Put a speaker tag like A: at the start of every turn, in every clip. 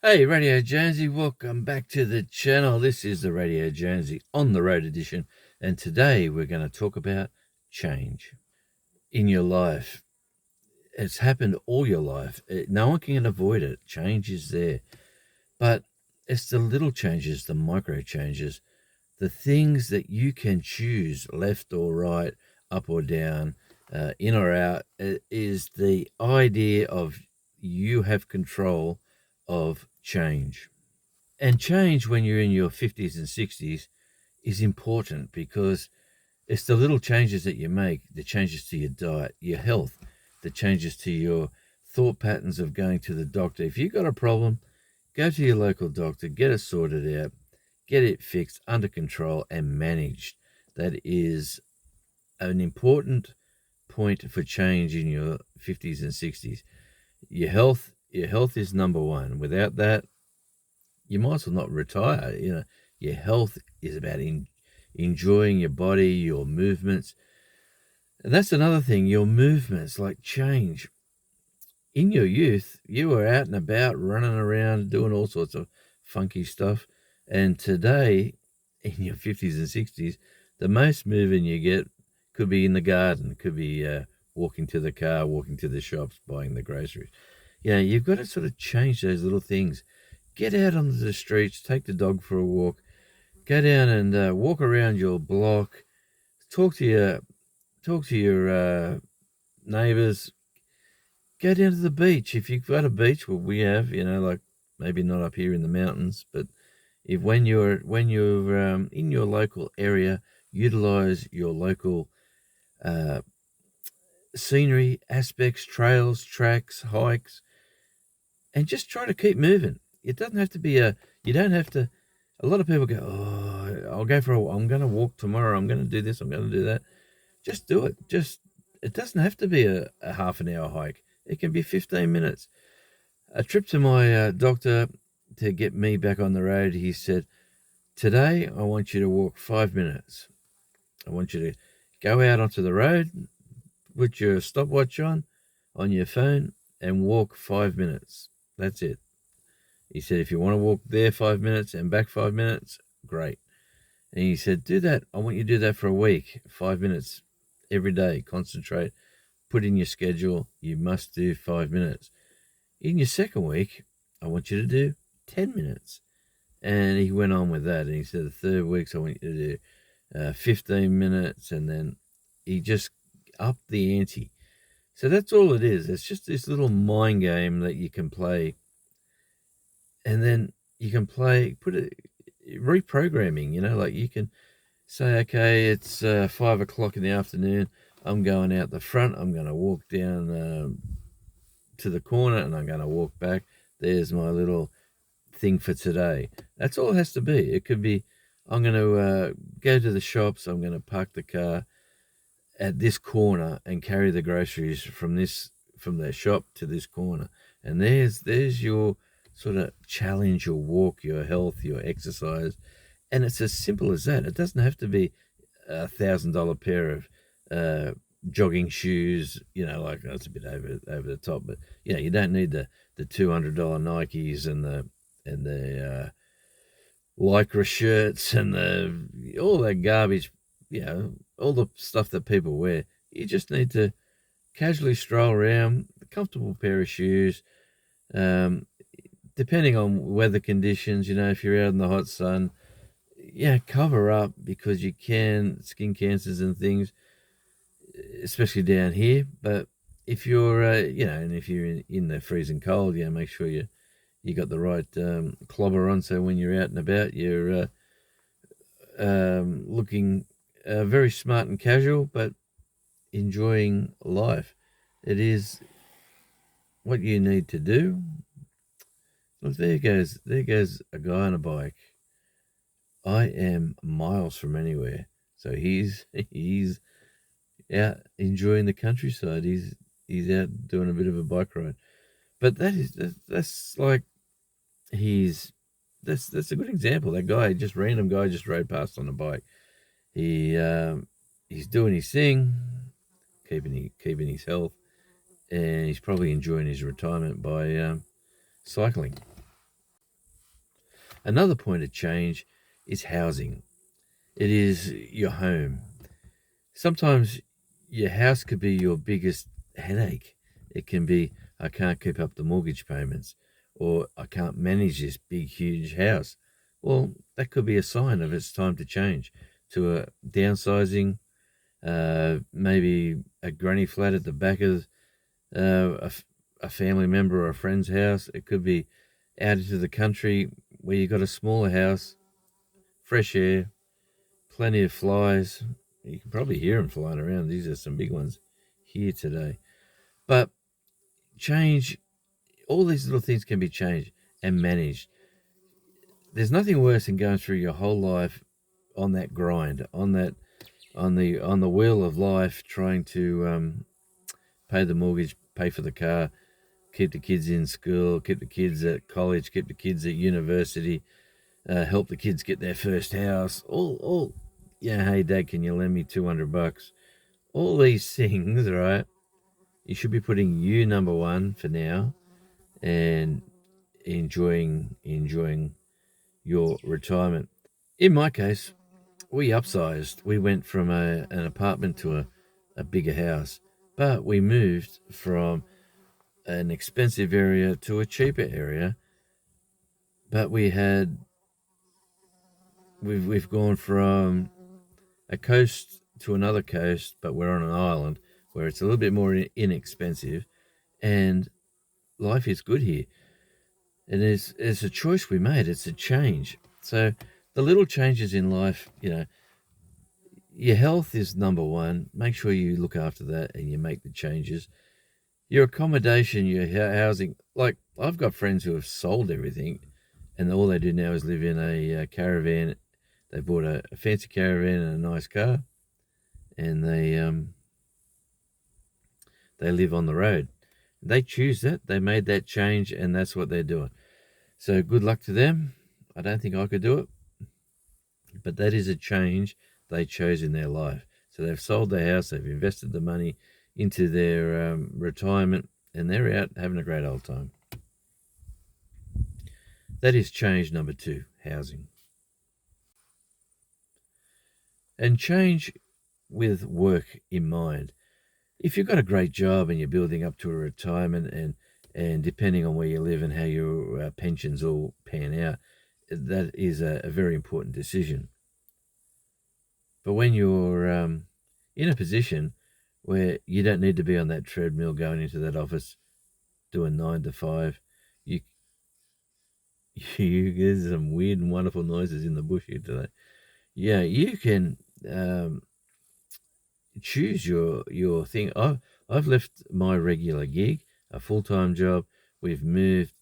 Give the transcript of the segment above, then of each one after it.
A: Hey, Radio Jonesy, welcome back to the channel. This is the Radio Jonesy on the road edition, and today we're going to talk about change in your life. It's happened all your life. No one can avoid it. Change is there, but it's the little changes, the micro changes, the things that you can choose left or right, up or down, in or out, is the idea of you have control of change. And change when you're in your 50s and 60s is important because it's the little changes that you make, the changes to your diet, your health, the changes to your thought patterns of going to the doctor. If you've got a problem, go to your local doctor, get it sorted out, get it fixed, under control, and managed. That is an important point for change in your 50s and 60s. Your health is number one. Without that, you might as well not retire. Your health is about enjoying your body, your movements. And that's another thing, your movements, like change. In your youth, you were out and about, running around, doing all sorts of funky stuff. And today, in your 50s and 60s, the most moving you get could be in the garden, could be walking to the car, walking to the shops, buying the groceries. You've got to sort of change those little things. Get out onto the streets, take the dog for a walk, go down and walk around your block, talk to your neighbours, go down to the beach. If you've got a beach, well, we have, like maybe not up here in the mountains, but if when you're in your local area, utilize your local uh, scenery, aspects, trails, tracks, hikes, and just try to keep moving. It doesn't have to be you don't have to. A lot of people go, oh, I'm going to walk tomorrow. I'm going to do this. I'm going to do that. Just do it. It doesn't have to be a half an hour hike. It can be 15 minutes. A trip to my doctor to get me back on the road. He said, today I want you to walk 5 minutes. I want you to go out onto the road, put your stopwatch on your phone, and walk 5 minutes. That's it. He said, if you want to walk there 5 minutes and back 5 minutes, great. And he said, do that. I want you to do that for a week, 5 minutes every day. Concentrate, put in your schedule. You must do 5 minutes. In your second week, I want you to do 10 minutes. And he went on with that. And he said, the third week, I want you to do 15 minutes. And then he just upped the ante. So that's all it is. It's just this little mind game that you can play. And then you can reprogramming, like you can say, okay, it's 5 o'clock in the afternoon. I'm going out the front. I'm going to walk down to the corner and I'm going to walk back. There's my little thing for today. That's all it has to be. It could be, I'm going to go to the shops. I'm going to park the car at this corner and carry the groceries from the shop to this corner. And there's your sort of challenge, your walk, your health, your exercise. And it's as simple as that. It doesn't have to be $1,000 pair of jogging shoes, like that's a bit over the top, but you don't need the $200 Nikes and the lycra shirts and all that garbage, all the stuff that people wear. You just need to casually stroll around, a comfortable pair of shoes, depending on weather conditions. If you're out in the hot sun, cover up because you can skin cancers and things, especially down here. But if you're, and if you're in the freezing cold, make sure you got the right clobber on, so when you're out and about, you're looking very smart and casual, but enjoying life. It is what you need to do. Look, there goes a guy on a bike. I am miles from anywhere, so he's out enjoying the countryside. He's out doing a bit of a bike ride. But that's like that's a good example. That guy, random guy, just rode past on a bike. He's doing his thing, keeping his health, and he's probably enjoying his retirement by cycling. Another point of change is housing. It is your home. Sometimes your house could be your biggest headache. It can be, I can't keep up the mortgage payments, or I can't manage this big, huge house. Well, that could be a sign of it's time to change to a downsizing, maybe a granny flat at the back of a family member or a friend's house. It could be out into the country where you've got a smaller house, fresh air, plenty of flies. You can probably hear them flying around. These are some big ones here today. But change, all these little things can be changed and managed. There's nothing worse than going through your whole life on that grind, on the wheel of life, trying to pay the mortgage, pay for the car, keep the kids in school, keep the kids at college, keep the kids at university, help the kids get their first house. All, yeah. Hey, Dad, can you lend me $200? All these things, right? You should be putting you number one for now, and enjoying your retirement. In my case, we upsized. We went from an apartment to a bigger house, but we moved from an expensive area to a cheaper area. But we've gone from a coast to another coast, but we're on an island where it's a little bit more inexpensive, and life is good here. And it's a choice we made. It's a change. So the little changes in life, your health is number one. Make sure you look after that and you make the changes. Your accommodation, your housing. Like, I've got friends who have sold everything, and all they do now is live in a caravan. They bought a fancy caravan and a nice car, and they live on the road. They choose that. They made that change, and that's what they're doing. So good luck to them. I don't think I could do it, but that is a change they chose in their life. So they've sold their house, they've invested the money into their retirement, and they're out having a great old time. That is change number 2, housing. And change with work in mind. If you've got a great job and you're building up to a retirement, and depending on where you live and how your pensions all pan out, that is a very important decision. But when you're in a position where you don't need to be on that treadmill going into that office doing 9 to 5, you there's some weird and wonderful noises in the bush here today. Yeah, you can choose your thing. I've left my regular gig, a full-time job. We've moved.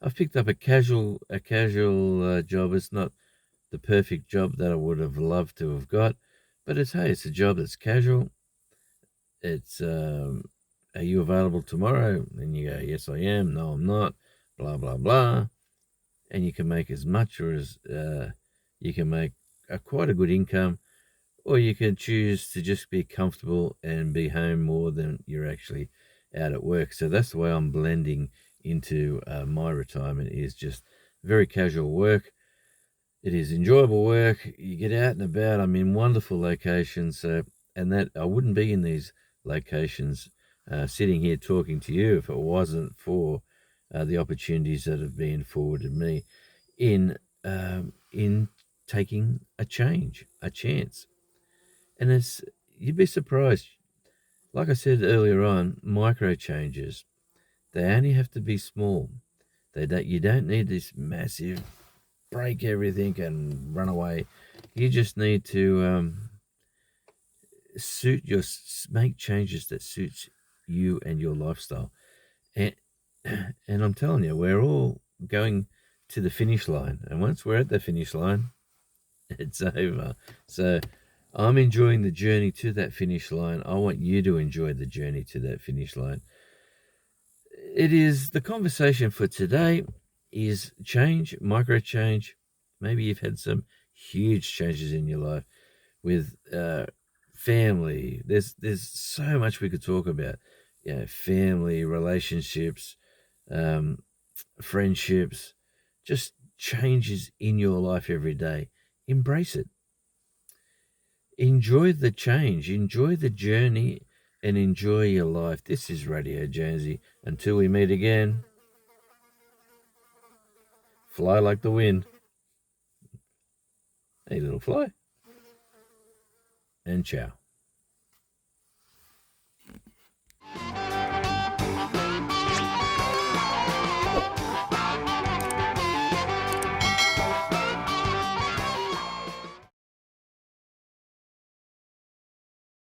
A: I've picked up a casual job. It's not the perfect job that I would have loved to have got, but it's a job that's casual. It's are you available tomorrow? And you go, yes, I am. No, I'm not. Blah blah blah. And you can make as much, or as you can make quite a good income, or you can choose to just be comfortable and be home more than you're actually out at work. So that's the way I'm blending into my retirement, is just very casual work. It is enjoyable work. You get out and about. I'm in wonderful locations. And that I wouldn't be in these locations sitting here talking to you if it wasn't for the opportunities that have been forwarded me in taking a chance. And you'd be surprised. Like I said earlier on, micro changes, they only have to be small. You don't need this massive break everything and run away. You just need to make changes that suits you and your lifestyle. And I'm telling you, we're all going to the finish line. And once we're at the finish line, it's over. So I'm enjoying the journey to that finish line. I want you to enjoy the journey to that finish line. It is the conversation for today is change, micro change. Maybe you've had some huge changes in your life with family. There's so much we could talk about. Family, relationships, friendships, just changes in your life every day, embrace it. Enjoy the change, enjoy the journey, and enjoy your life. This is Radio Jonesy. Until we meet again, fly like the wind. Hey, little fly. And ciao.